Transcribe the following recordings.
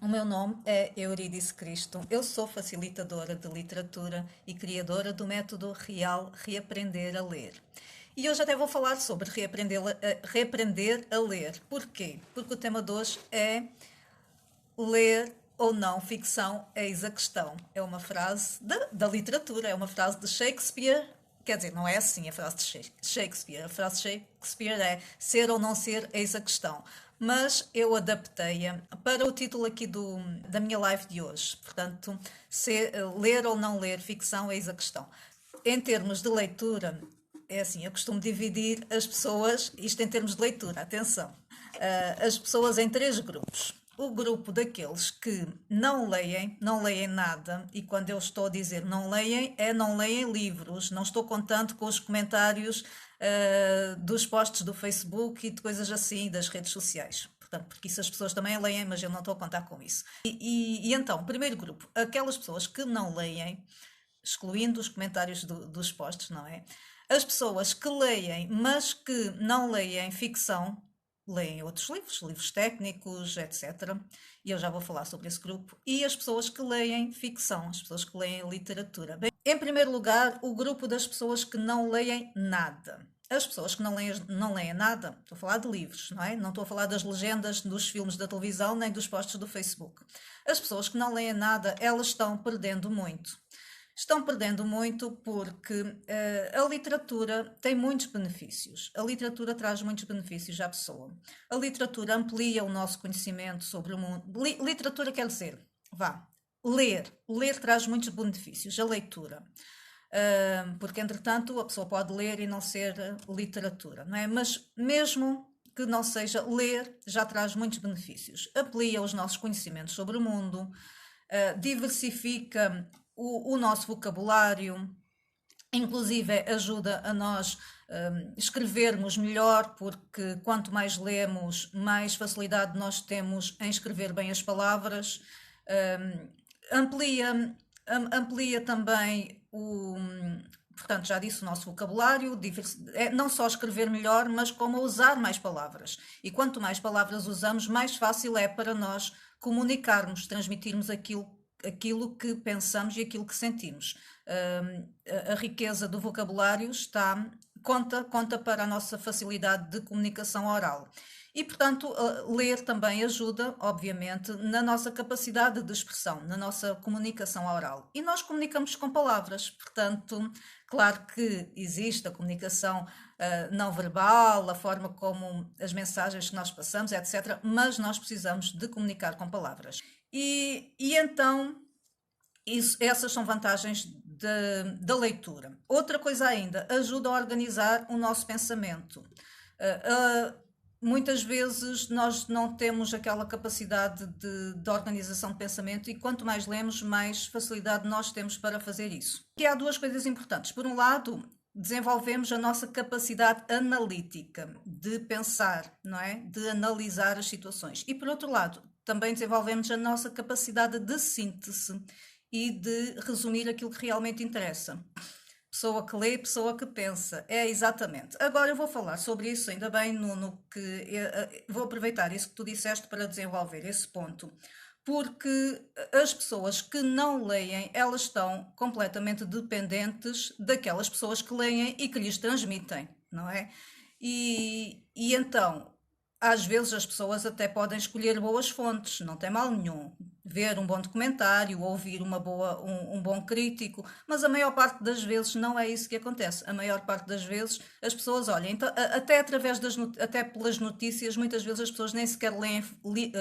O meu nome é Eurídice Cristo. Eu sou facilitadora de literatura e criadora do método Real Reaprender a Ler. E hoje até vou falar sobre reaprender a ler. Porquê? Porque o tema de hoje é ler ou não ficção, eis a questão. É uma frase da literatura, é uma frase de Shakespeare. Quer dizer, não é assim a frase de Shakespeare. A frase de Shakespeare é ser ou não ser, eis a questão. Mas eu adaptei-a para o título aqui da minha live de hoje. Portanto, ler ou não ler ficção, eis a questão. Em termos de leitura, é assim, eu costumo dividir as pessoas, isto em termos de leitura, atenção, as pessoas em três grupos. O grupo daqueles que não leem nada, e quando eu estou a dizer não leem, é não leem livros, não estou contando com os comentários dos posts do Facebook e de coisas assim, das redes sociais. Portanto, porque isso as pessoas também leem, mas eu não estou a contar com isso. E então, primeiro grupo, aquelas pessoas que não leem, excluindo os comentários dos posts, não é? As pessoas que leem, mas que não leem ficção, leem outros livros, livros técnicos, etc. E eu já vou falar sobre esse grupo. E as pessoas que leem ficção, as pessoas que leem literatura. Bem, em primeiro lugar, o grupo das pessoas que não leem nada. As pessoas que não leem nada, estou a falar de livros, não é? Não estou a falar das legendas dos filmes da televisão nem dos posts do Facebook. As pessoas que não leem nada, elas estão perdendo muito. Estão perdendo muito porque a literatura tem muitos benefícios. A literatura traz muitos benefícios à pessoa. A literatura amplia o nosso conhecimento sobre o mundo. Literatura quer dizer, ler. Ler traz muitos benefícios, a leitura. Porque, entretanto, a pessoa pode ler e não ser literatura, não é? Mas mesmo que não seja, ler já traz muitos benefícios. Amplia os nossos conhecimentos sobre o mundo, diversifica o nosso vocabulário, inclusive ajuda a nós escrevermos melhor, porque quanto mais lemos, mais facilidade nós temos em escrever bem as palavras. Amplia também portanto, já disse, o nosso vocabulário, não só escrever melhor, mas como usar mais palavras. E quanto mais palavras usamos, mais fácil é para nós comunicarmos, transmitirmos aquilo que pensamos e aquilo que sentimos. A riqueza do vocabulário conta para a nossa facilidade de comunicação oral. E, portanto, ler também ajuda, obviamente, na nossa capacidade de expressão, na nossa comunicação oral. E nós comunicamos com palavras, portanto, claro que existe a comunicação não verbal, a forma como as mensagens que nós passamos, etc. Mas nós precisamos de comunicar com palavras. E então, essas são vantagens da leitura. Outra coisa ainda, ajuda a organizar o nosso pensamento. Muitas vezes nós não temos aquela capacidade de organização de pensamento e quanto mais lemos, mais facilidade nós temos para fazer isso. E há duas coisas importantes. Por um lado, desenvolvemos a nossa capacidade analítica de pensar, não é? De analisar as situações. E por outro lado, também desenvolvemos a nossa capacidade de síntese e de resumir aquilo que realmente interessa. Pessoa que lê, pessoa que pensa. É exatamente. Agora eu vou falar sobre isso, ainda bem, vou aproveitar isso que tu disseste para desenvolver esse ponto. Porque as pessoas que não leem, elas estão completamente dependentes daquelas pessoas que leem e que lhes transmitem, não é? E então, às vezes as pessoas até podem escolher boas fontes, não tem mal nenhum. Ver um bom documentário, ouvir um bom crítico, mas a maior parte das vezes não é isso que acontece. A maior parte das vezes as pessoas olham, então, até pelas notícias, muitas vezes as pessoas nem sequer leem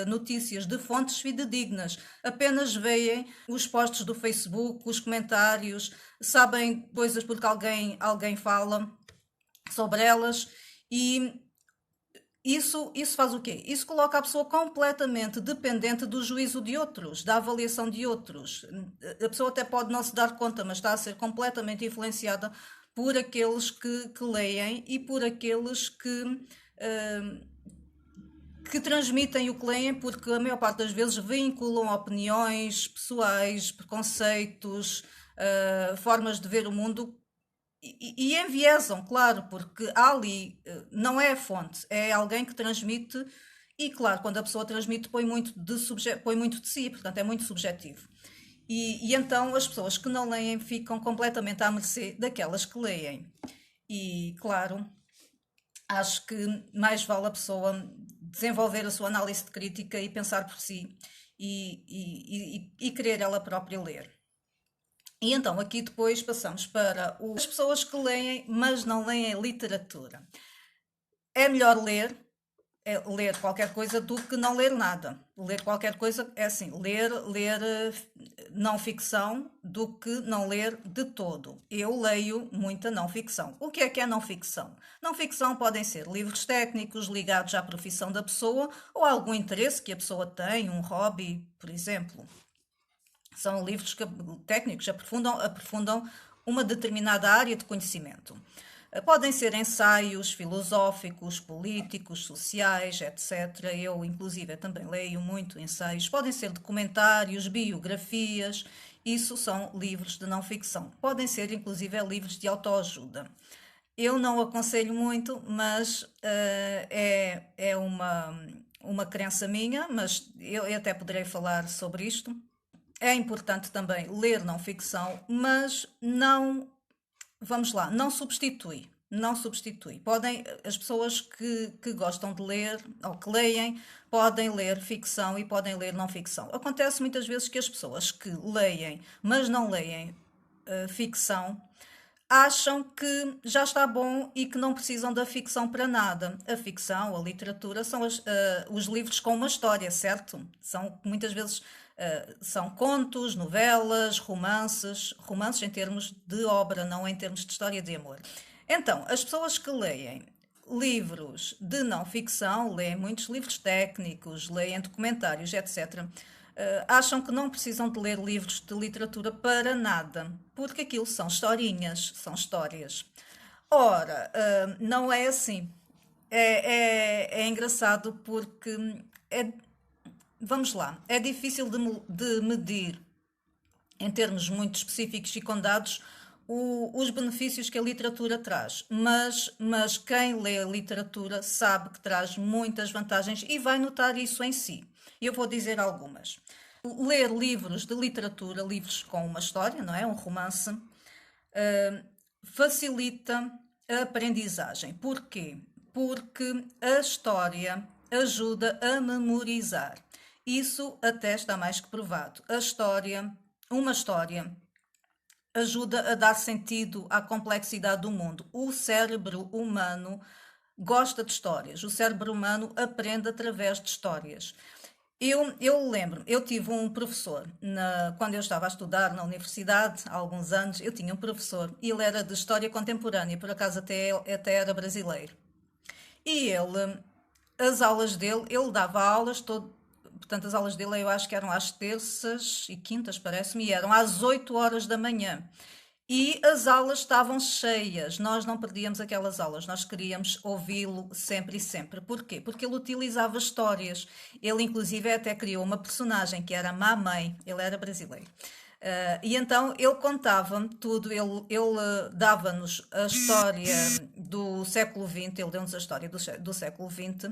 notícias de fontes fidedignas, apenas veem os posts do Facebook, os comentários, sabem coisas porque alguém fala sobre elas e isso faz o quê? Isso coloca a pessoa completamente dependente do juízo de outros, da avaliação de outros. A pessoa até pode não se dar conta, mas está a ser completamente influenciada por aqueles que leem e por aqueles que transmitem o que leem, porque a maior parte das vezes vinculam opiniões pessoais, preconceitos, formas de ver o mundo e enviesam, claro, porque ali não é a fonte, é alguém que transmite E claro, quando a pessoa transmite, põe muito de si, portanto é muito subjetivo. E então as pessoas que não leem ficam completamente à mercê daquelas que leem. E claro, acho que mais vale a pessoa desenvolver a sua análise de crítica e pensar por si e querer ela própria ler. E então aqui depois passamos para as pessoas que leem, mas não leem literatura. É melhor ler qualquer coisa do que não ler nada. Ler qualquer coisa é assim, ler não ficção do que não ler de todo. Eu leio muita não ficção. O que é não ficção? Não ficção podem ser livros técnicos ligados à profissão da pessoa ou a algum interesse que a pessoa tem, um hobby, por exemplo. São livros técnicos que aprofundam uma determinada área de conhecimento. Podem ser ensaios filosóficos, políticos, sociais, etc. Eu, inclusive, também leio muito ensaios. Podem ser documentários, biografias. Isso são livros de não ficção. Podem ser, inclusive, livros de autoajuda. Eu não aconselho muito, mas é uma crença minha, mas eu até poderei falar sobre isto. É importante também ler não ficção, mas não, vamos lá, não substitui. Não substitui. As pessoas que gostam de ler ou que leem, podem ler ficção e podem ler não ficção. Acontece muitas vezes que as pessoas que leem, mas não leem ficção, acham que já está bom e que não precisam da ficção para nada. A ficção, a literatura, são os livros com uma história, certo? São muitas vezes são contos, novelas, romances em termos de obra, não em termos de história de amor. Então, as pessoas que leem livros de não ficção, leem muitos livros técnicos, leem documentários, etc., acham que não precisam de ler livros de literatura para nada, porque aquilo são historinhas, são histórias. Ora, não é assim. É engraçado porque é, vamos lá, é difícil de medir em termos muito específicos e com dados os benefícios que a literatura traz, mas quem lê a literatura sabe que traz muitas vantagens e vai notar isso em si. Eu vou dizer algumas. Ler livros de literatura, livros com uma história, não é? Um romance, facilita a aprendizagem. Porquê? Porque a história ajuda a memorizar. Isso até está mais que provado. Uma história, ajuda a dar sentido à complexidade do mundo. O cérebro humano gosta de histórias. O cérebro humano aprende através de histórias. Eu lembro, eu tive um professor, quando eu estava a estudar na universidade, há alguns anos, eu tinha um professor, e ele era de História Contemporânea, por acaso até era brasileiro. E as aulas dele, ele dava aulas, portanto as aulas dele eu acho que eram às terças e quintas, parece-me, e eram às 8 horas da manhã. E as aulas estavam cheias, nós não perdíamos aquelas aulas, nós queríamos ouvi-lo sempre e sempre. Porquê? Porque ele utilizava histórias. Ele, inclusive, até criou uma personagem que era a Mamãe, ele era brasileiro. E então ele contava-me tudo, ele dava-nos a história do século XX, ele deu-nos a história do século XX,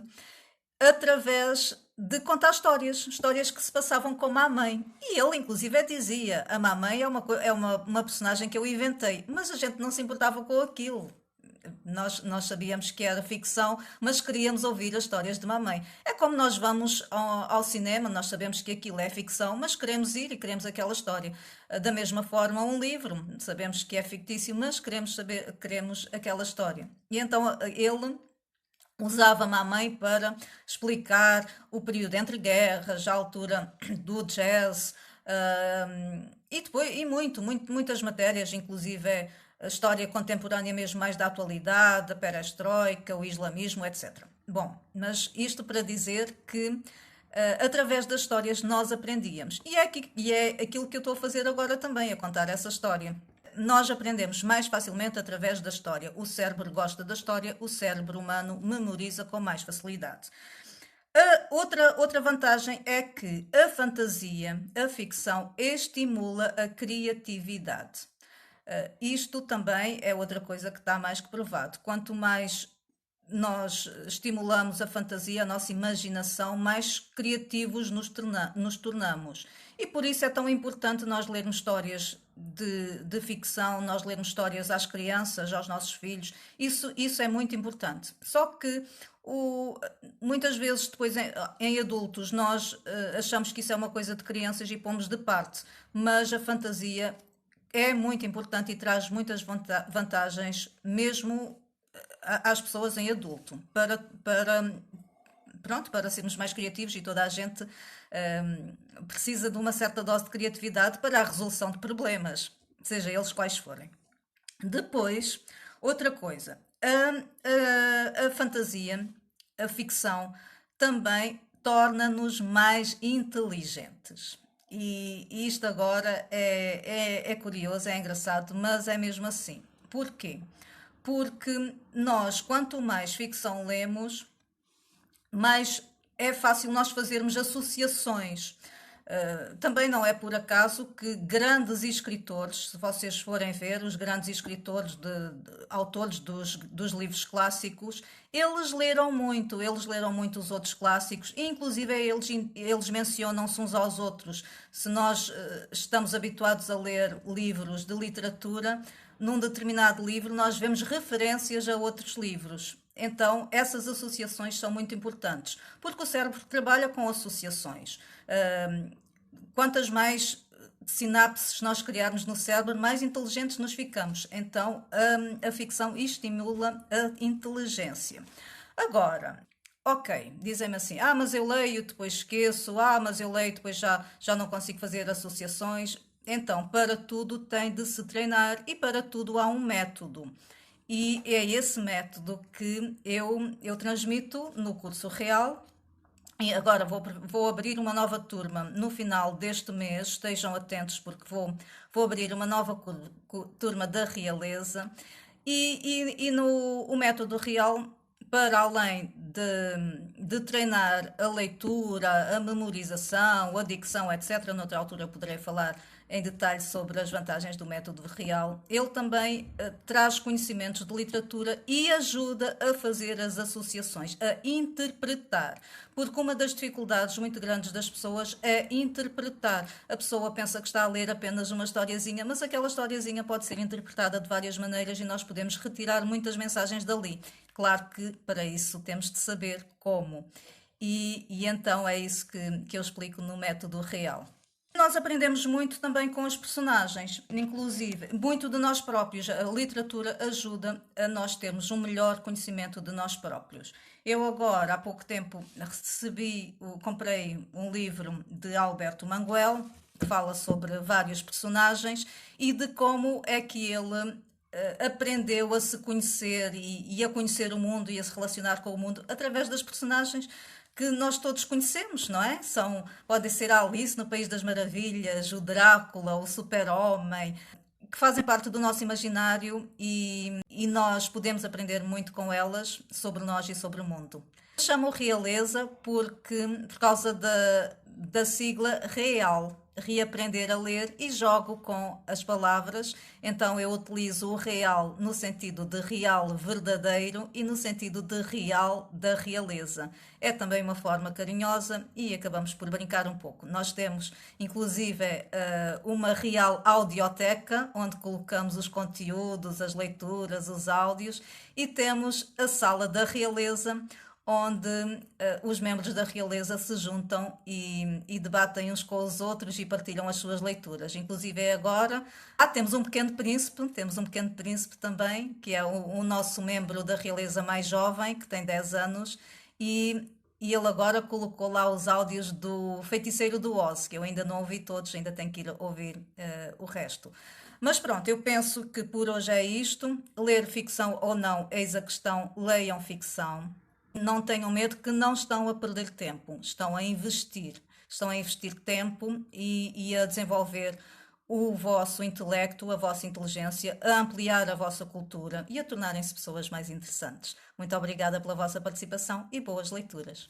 através de contar histórias que se passavam com a mãe. E ele, inclusive, dizia: a mamãe é uma personagem que eu inventei, mas a gente não se importava com aquilo. Nós sabíamos que era ficção, mas queríamos ouvir as histórias de mamãe. É como nós vamos ao cinema, nós sabemos que aquilo é ficção, mas queremos ir e queremos aquela história. Da mesma forma, um livro, sabemos que é fictício, mas queremos aquela história. E então ele usava a mãe para explicar o período entre guerras, a altura do jazz, e depois muitas matérias, inclusive a história contemporânea mesmo mais da atualidade, a perestroika, o islamismo, etc. Bom, mas isto para dizer que através das histórias nós aprendíamos. E é aquilo que eu estou a fazer agora também, a contar essa história. Nós aprendemos mais facilmente através da história. O cérebro gosta da história, o cérebro humano memoriza com mais facilidade. Outra vantagem é que a fantasia, a ficção, estimula a criatividade. Isto também é outra coisa que está mais que provado. Quanto mais nós estimulamos a fantasia, a nossa imaginação, mais criativos nos tornamos. E por isso é tão importante nós lermos histórias de ficção, nós lermos histórias às crianças, aos nossos filhos. Isso é muito importante. Só que muitas vezes depois em adultos nós achamos que isso é uma coisa de crianças e pomos de parte, mas a fantasia é muito importante e traz muitas vantagens mesmo às pessoas em adulto, pronto, para sermos mais criativos e toda a gente precisa de uma certa dose de criatividade para a resolução de problemas, seja eles quais forem. Depois, outra coisa, a fantasia, a ficção, também torna-nos mais inteligentes. E isto agora é curioso, é engraçado, mas é mesmo assim. Porquê? Porque nós, quanto mais ficção lemos, mais é fácil nós fazermos associações. Também não é por acaso que grandes escritores, se vocês forem ver, os grandes escritores, autores dos livros clássicos, eles leram muito os outros clássicos, e inclusive eles mencionam-se uns aos outros. Se nós estamos habituados a ler livros de literatura, num determinado livro nós vemos referências a outros livros. Então, essas associações são muito importantes, porque o cérebro trabalha com associações. Quantas mais sinapses nós criarmos no cérebro, mais inteligentes nos ficamos. Então, a ficção estimula a inteligência. Agora, ok, dizem-me assim, mas eu leio, depois esqueço, mas eu leio, depois já não consigo fazer associações. Então, para tudo tem de se treinar e para tudo há um método. E é esse método que eu transmito no curso real. E agora vou abrir uma nova turma no final deste mês, estejam atentos porque vou abrir uma nova turma da realeza. E o método real, para além de treinar a leitura, a memorização, a dicção, etc., noutra altura eu poderei falar em detalhe sobre as vantagens do método real, ele também traz conhecimentos de literatura e ajuda a fazer as associações, a interpretar. Porque uma das dificuldades muito grandes das pessoas é interpretar. A pessoa pensa que está a ler apenas uma historiazinha, mas aquela historiazinha pode ser interpretada de várias maneiras e nós podemos retirar muitas mensagens dali. Claro que para isso temos de saber como. E então é isso que eu explico no método real. Nós aprendemos muito também com os personagens, inclusive muito de nós próprios. A literatura ajuda a nós termos um melhor conhecimento de nós próprios. Eu agora, há pouco tempo, comprei um livro de Alberto Manguel, que fala sobre vários personagens e de como é que ele aprendeu a se conhecer e a conhecer o mundo e a se relacionar com o mundo através das personagens que nós todos conhecemos, não é? Podem ser a Alice no País das Maravilhas, o Drácula, o Super-Homem, que fazem parte do nosso imaginário e nós podemos aprender muito com elas sobre nós e sobre o mundo. Chamo realeza por causa da sigla real, reaprender a ler, e jogo com as palavras. Então eu utilizo o real no sentido de real verdadeiro e no sentido de real da realeza. É também uma forma carinhosa e acabamos por brincar um pouco. Nós temos inclusive uma real audioteca onde colocamos os conteúdos, as leituras, os áudios, e temos a sala da realeza onde os membros da realeza se juntam e debatem uns com os outros e partilham as suas leituras. Inclusive agora temos um pequeno príncipe também, que é o nosso membro da realeza mais jovem, que tem 10 anos, e ele agora colocou lá os áudios do Feiticeiro do Oz, que eu ainda não ouvi todos, ainda tenho que ir ouvir o resto. Mas pronto, eu penso que por hoje é isto. Ler ficção ou não, eis a questão, leiam ficção. Não tenham medo, que não estão a perder tempo, estão a investir tempo e a desenvolver o vosso intelecto, a vossa inteligência, a ampliar a vossa cultura e a tornarem-se pessoas mais interessantes. Muito obrigada pela vossa participação e boas leituras.